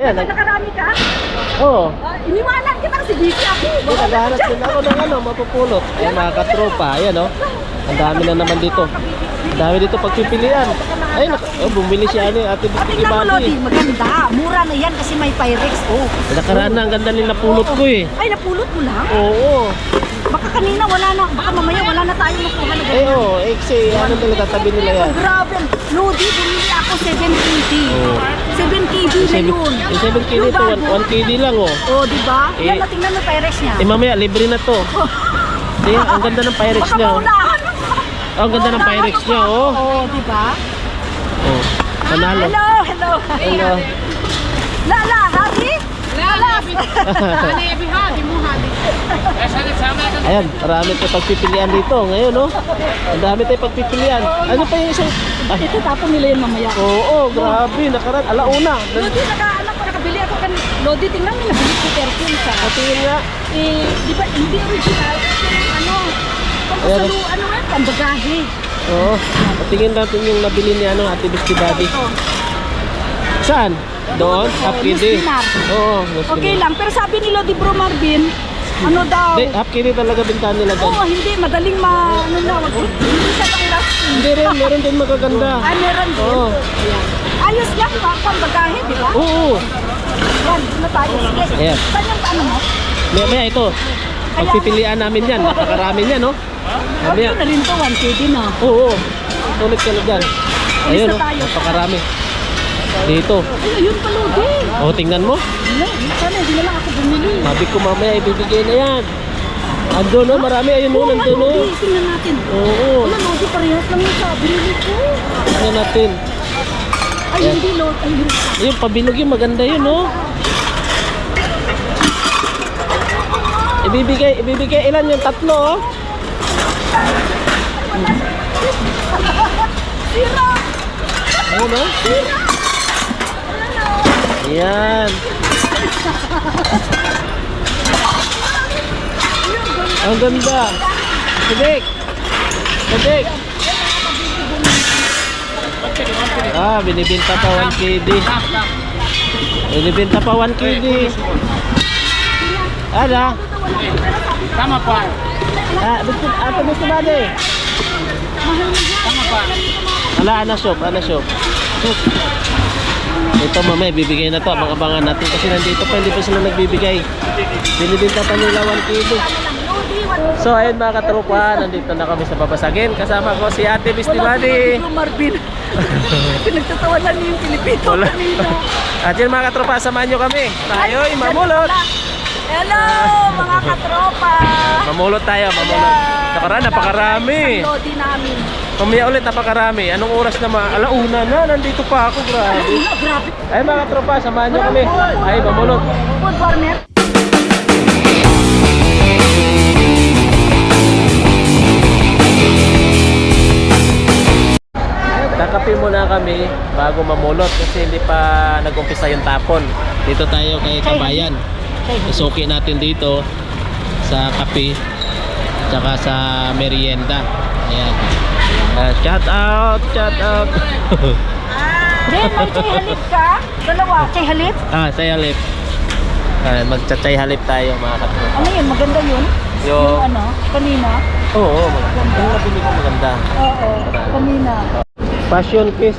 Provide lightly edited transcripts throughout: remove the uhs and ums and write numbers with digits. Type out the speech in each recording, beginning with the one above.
Yan, Nakarami ka? Oo. Iniwanan kita kasi busy ako. Naghahanap din ako ng mapupulot. Ayan mga katropa, ayan o. Ang dami na naman dito. Ang dami dito pagpipilian. Ay, bumili siya Ate Bistiki Tingnan mo, Lodi, Bati. maganda. Mura na yan kasi may Pyrex. Oh. Nakaraan na, ang ganda nila napulot ko eh. Ay, napulot mo lang? Oo. Baka kanina wala na, baka mamaya wala na tayo nakuha na ganyan. Eh oo, kasi ano nila tatabi nila yan. Oh, grabe. Lodi, bumili ako 7 kg. Oo. 7 kg na yun. Yung 7 kg ito, 1 kg lang oh. Oh, di ba? Eh, Yan, tingnan mo Pyrex niya. Eh mamaya, libre na to. Kaya, ang ganda ng Pyrex Baka niya oh. maunahan. Ang ganda ng Pyrex niya oh. Oh, di ba? Oh, panalo. Hello. Hello. Lala, happy? Lala. Ayan, marami tayo pagpipilian dito ngayon oh. Ang dami tayo pagpipilian. Ano pa yung isang... Ay, Ito tapon nila yun mamaya. oo, grabe, nakaraan. Alauna. Lodi, alam ko nakabili ako kan Lodi, tingnan mo nabili ko perfume sa. Patingin nga. Eh, di ba hindi original? Ano? Ayan. Ano nga? Pambagahe. Oo. Patingin natin yung nabili ni Ate Bistiki Bati. Ito. Saan? Doon? Half KD? Dinar. Oo. Okay lang, pero sabi ni Lodi Bro Marvin, ano daw? Hindi, half KD talaga bintahan nila doon. Oo, hindi, madaling ano na, hindi siya pang lasting. Hindi rin, meron din magaganda. Ay, meron din. Oo. Ayan. Ayos lang, pambagahe, di ba? Oo. Yan, na tayo. Sige, Ayan. saan yung ano mo? Maya ito. Pagpipilian namin yan. Napakarami yan, no? Okay Mamaya. na rin to, 1K din ah. Oo. Tulit ka na dyan. Ayun, no? na tayo. Napakarami. Dito. Ay, ayun pa Lodi. Oo, tingnan mo. Wala, sana hindi na lang ako bumili. Sabi ko mamaya ibibigay na yan. Andun, no? Marami. Ayun, no? Oo, Nandun, no? Lodi, tingnan natin. Oo. Wala, Lodi, parehas lang yung sabi ko. Tingnan natin. Ay, Ayan. hindi, Lodi. Ay, yun. Ayun, pabilog yung maganda yun, no? Ibibigay ilan yung tatlo, oh? Sira! Ayun, no? Ayan. Ang ganda. Sadik. Ah, binibenta pa 1 KD. Binibenta pa 1 KD. Ada? Sama pa. Ate Bistiki Bati. Sama pa. Ana shop. Ito mamaya bibigay na to, abang-abangan natin kasi nandito pa, hindi pa sila nagbibigay. Binibenta pa nila 1 kilo. So ayun mga katropa, nandito na kami sa Babasagin. Kasama ko si Ate Bistiki Bati. Wala Marvin. Pinagtatawanan niyo yung Pilipino Wala. kanina. At yun mga katropa, samahan nyo kami. Tayo'y mamulot. Hello mga katropa. Mamulot tayo, mamulot. Napakarami. Ang Lodi namin. Mamaya ulit napakarami. Anong oras na alauna na, nandito pa ako, grabe. Grabe. Ay mga katropa, samahan nyo kami. Ay, mamulot. Food farmer. Kakape muna kami bago mamulot kasi hindi pa nag-umpisa yung tapon. Dito tayo kay Kabayan. Isuki natin dito sa kape tsaka sa merienda. Ayan. Shout out. Ben, may chay halip ka? Dalawa, chay halip? Chay halip. Magcha-chay halip tayo mga katropa. Ano yun? Maganda yun? Yung ano? Kanina? oo, maganda. Yung nabili ko maganda. Oo, kanina. Passion Kiss.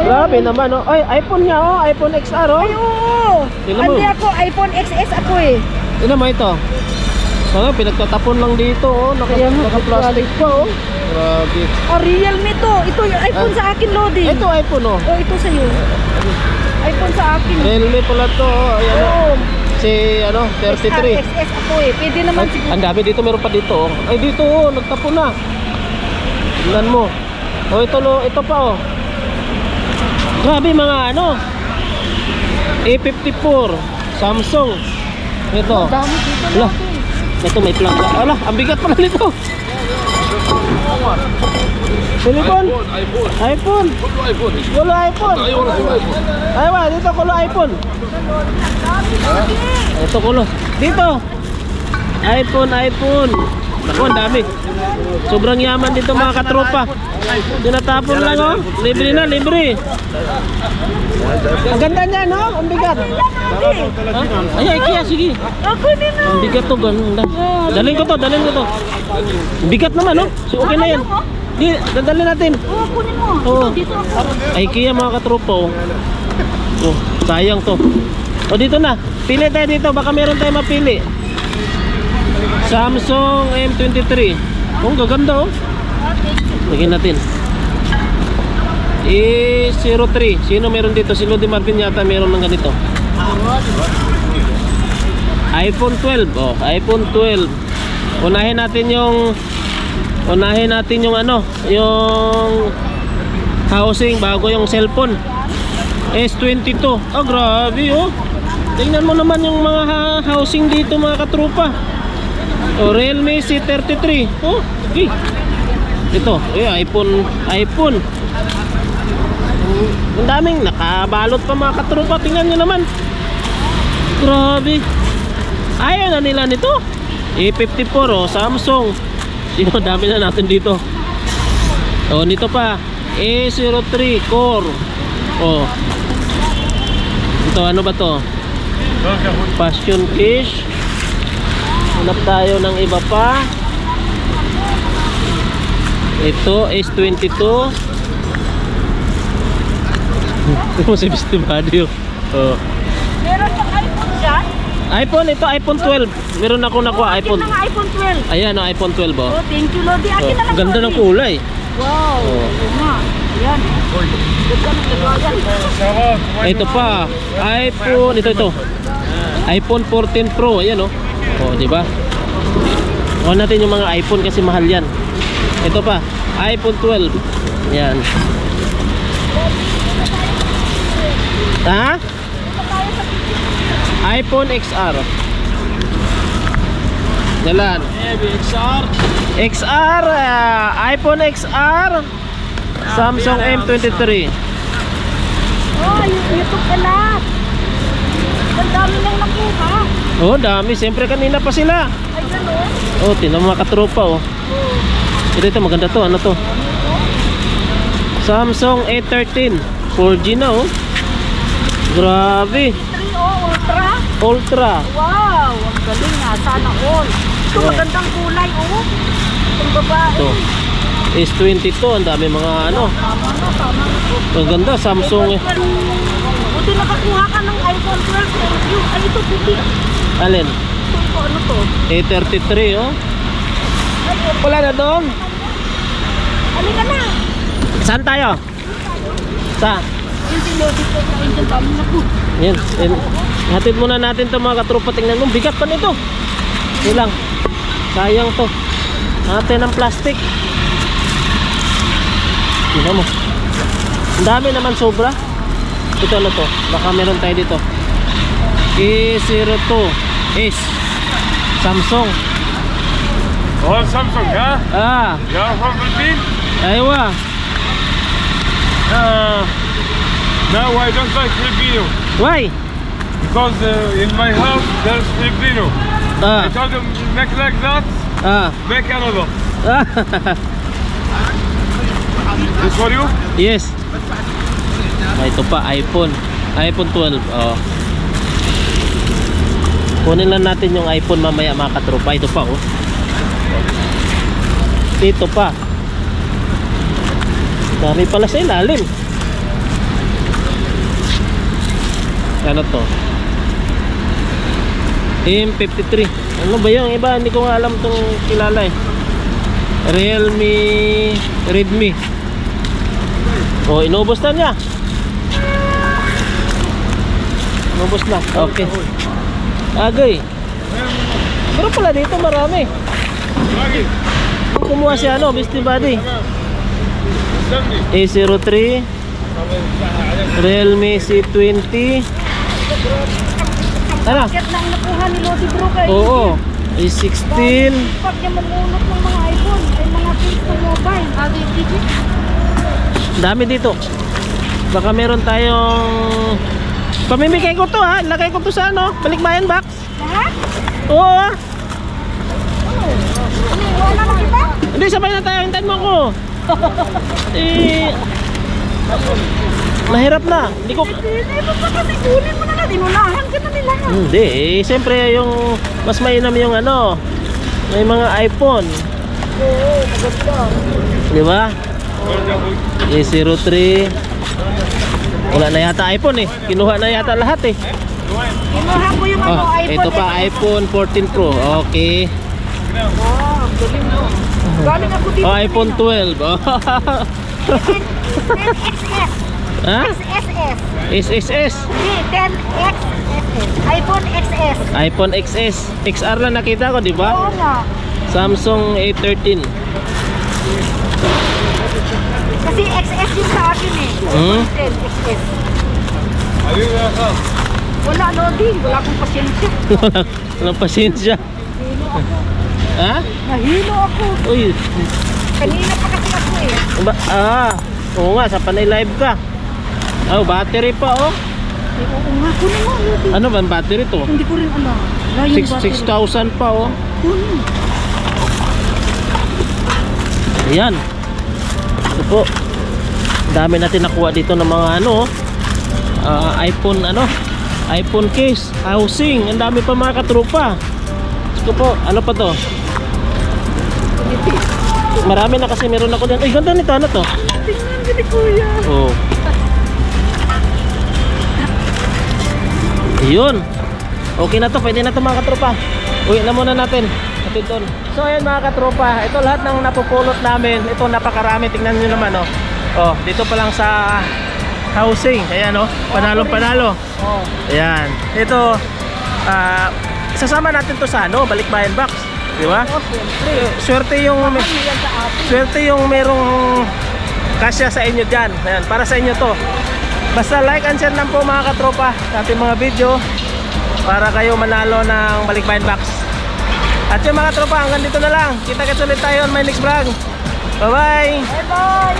Grabe naman, oh. Ay, iPhone niya, oh. iPhone XR, oh. Ay, oo! Tingnan mo. Hindi ako, iPhone XS ako eh. Tingnan mo ito. Pinagtatapon lang dito, oh. Naka-plastic pa, oh. Grabe. Oh, Realme to. Ito yung iPhone sa akin, Lodi. Ito iPhone, oh. Oh, ito sa'yo. iPhone sa akin. Realme pala to, oh. Ayan, Oo. si, 33. XS ako eh. Pwede naman Ay, siguro. ang dami dito, meron pa dito, oh. Ay, dito, oh. Nagtapon na. Tingnan mo. Oh, ito pa, oh. Grabe mga A54 Samsung. Ito. Dami dito, Ala, Lodi. ito may plug. Ala, ang bigat pala nito. Telepon? iPhone. Kulo iPhone. Ay, wa, dito kulo iPhone. Ito kulo. Dito. iPhone. Naku, ang dami. Sobrang yaman dito mga katropa. Tinatapon lang oh. Libre na, libre. Ang ganda niya no? Ang bigat. Ha? Ay, Kia, sige. Ako din na. Ang bigat to, ganda. Dalhin ko to. Ang bigat naman no? So okay na yan. Di, dadalhin natin. Oo, kunin mo. Oo. Dito ako. Ay, Kia mga katropa oh. Oh, sayang to. O dito na. Pili tayo dito, baka meron tayo mapili. Samsung M23. Oh, gaganda oh. Lagyan natin. E03. Sino meron dito? Si Lodi Marvin yata meron ng ganito. iPhone 12. Oh, iPhone 12. Unahin natin yung ano, yung housing bago yung cellphone. S22. Oh, grabe oh. Tingnan mo naman yung mga housing dito mga katropa. Oh, Realme C33. Oh, okay. Ito, iPhone. Ang daming nakabalot pa mga katropa. Tingnan nyo naman. Grabe. Ayaw na nila nito. A54 oh, Samsung. Sino, dami na natin dito. Oh, nito pa. A03 Core. Oh. Ito, ano ba to? Passion Fish. Hanap tayo ng iba pa. Ito S22. Ito si Beastie Buddy oh. Meron pang iPhone dyan? iPhone, ito iPhone 12. Meron ako nakuha iPhone. Akin na nga iPhone 12. Ayan oh, iPhone 12 oh. Oh, thank you, Lodi. Akin na lang. Ganda ng Lodi. kulay. Wow. Oh. Oo nga. Ayan. Ganda ng kagayan. Ito pa, iPhone, ito. iPhone 14 Pro, ayan oh. Oh, di ba? Kuha natin yung mga iPhone kasi mahal yan. Ito pa, iPhone 12. Yan. Ha? iPhone XR. Jalan. XR, iPhone XR. Samsung M23. Oh, YouTube pala. Ang dami nang nakuha. Oh, dami. Siyempre kanina pa sila. Ay, gano'n. Oh, tinan mo mga katropa oh. Ito maganda to. Ano to? Samsung A13 4G na oh. Grabe. 3O Ultra. Ultra. Wow, ang galing nga. Sana all. Ito Wow. magandang kulay, oh. Itong babae. Ito. S22. Ang dami mga ano. Tama na. Ang ganda. Samsung eh. Buti nakakuha ka ng iPhone 12. Thank you. Ay, ito puti. Alin? Ito, ano to? A33 oh. Ay, oh. Wala na doon. Halika na. Saan tayo? Sa? Yung sinodi ko na yung dami na po. Yan. Hatid muna natin to mga katropa. Tingnan mo. Bigat pa nito. Ito lang. Sayang to. Natin ang plastic. Tingnan mo. Ang dami naman sobra. Ito ano to? Baka meron tayo dito. E02 S Samsung. Oh, Samsung, yeah? Ah, Yeah, from Philippines? aywa. No, I don't like Filipino. Why? Because in my house, there's Filipino. I Ah, told them, make like that, ah. make another. Ah, This for you? yes. Ah, ito pa iPhone. iPhone 12. Oh. Kunin lang natin yung iPhone mamaya mga katropa. Ito pa oh. Dito pa. Dami pala sa ilalim. Ano to? M53. Ano ba yung iba? Hindi ko nga alam itong kilala eh. Realme Redmi. Oh, inubos na niya. Inubos na. Okay. Agay. Pero pala dito marami. Lagi. Kumuha si ano, Beastie Buddy. Send me. A03 Realme C20. Ano? Bakit lang nakuha ni Lodi Bro kay? Oo. A16. Pag niya mamunot ng mga iPhone, ay mga Pisto Mobile. Dami dito. Baka meron tayong pamimigay ko to ha. Lagay ko to sa ano, balikbayan box. Lahat? Oo ha. Oo. Wala na kita? Hindi, sabay na tayo. Hintayin mo ako. Mahirap na. Hindi ko... Hindi mo pa kasi kunin mo na na. Inunahan kita nila na. Hindi, siyempre yung mas mainam yung ano, may mga iPhone. Oo, maganda. Di ba? A03. Wala na yata iPhone eh. Kinuha na yata lahat eh. Kinuha ko yung ano, iPhone. Ito pa, iPhone 14 Pro. Okay. Wow, galing mo. Galing ako dito. Oh, iPhone 12. Oh. 10XS. Ha? XSS. SSS. Hindi, 10XSS. iPhone XS. iPhone XS. XR lang nakita ko, di ba? Oo nga. Samsung A13. Kasi XS yung sa akin eh. Hmm? 10XS. Are you welcome? Wala, loading. Wala akong pasyensya. Walang pasensya. Nahilo ako. Ha? Nahilo ako. Uy. Kanina pa kasi ako eh. Oo nga, sa panay live ka. Oh, battery pa oh. Oo nga, kunin mo. Loading. Ano ba ang battery to? Hindi ko rin alam. Wala yung battery. 6,000 pa oh. Kunin. Ayan. Ito po. Dami natin nakuha dito ng mga ano iPhone iPhone case, housing. Ang dami pa mga katropa. Ito po, ano pa to? Marami na kasi meron ako dyan. Ay, ganda nito, ano to? Tingnan ka ni Kuya. Oh. Yun. Okay na to, pwede na to mga katropa. Uwi na muna natin. Natin doon. So ayan mga katropa, ito lahat ng napupulot namin. Ito napakarami, tingnan nyo naman oh. Oh, dito pa lang sa housing. Ayan oh, panalo. Oh. Ayan. Ito sasama natin to sa ano, Balikbayan Box, di ba? Oh, siyempre. Swerte yung Ano yan sa atin? swerte yung merong kasya sa inyo dyan. Ayan, para sa inyo to. Basta like and share lang po mga katropa sa ating mga video para kayo manalo ng Balikbayan Box. At yung mga tropa, hanggang dito na lang. Kita-kits ulit tayo on my next vlog. Bye bye! Bye-bye!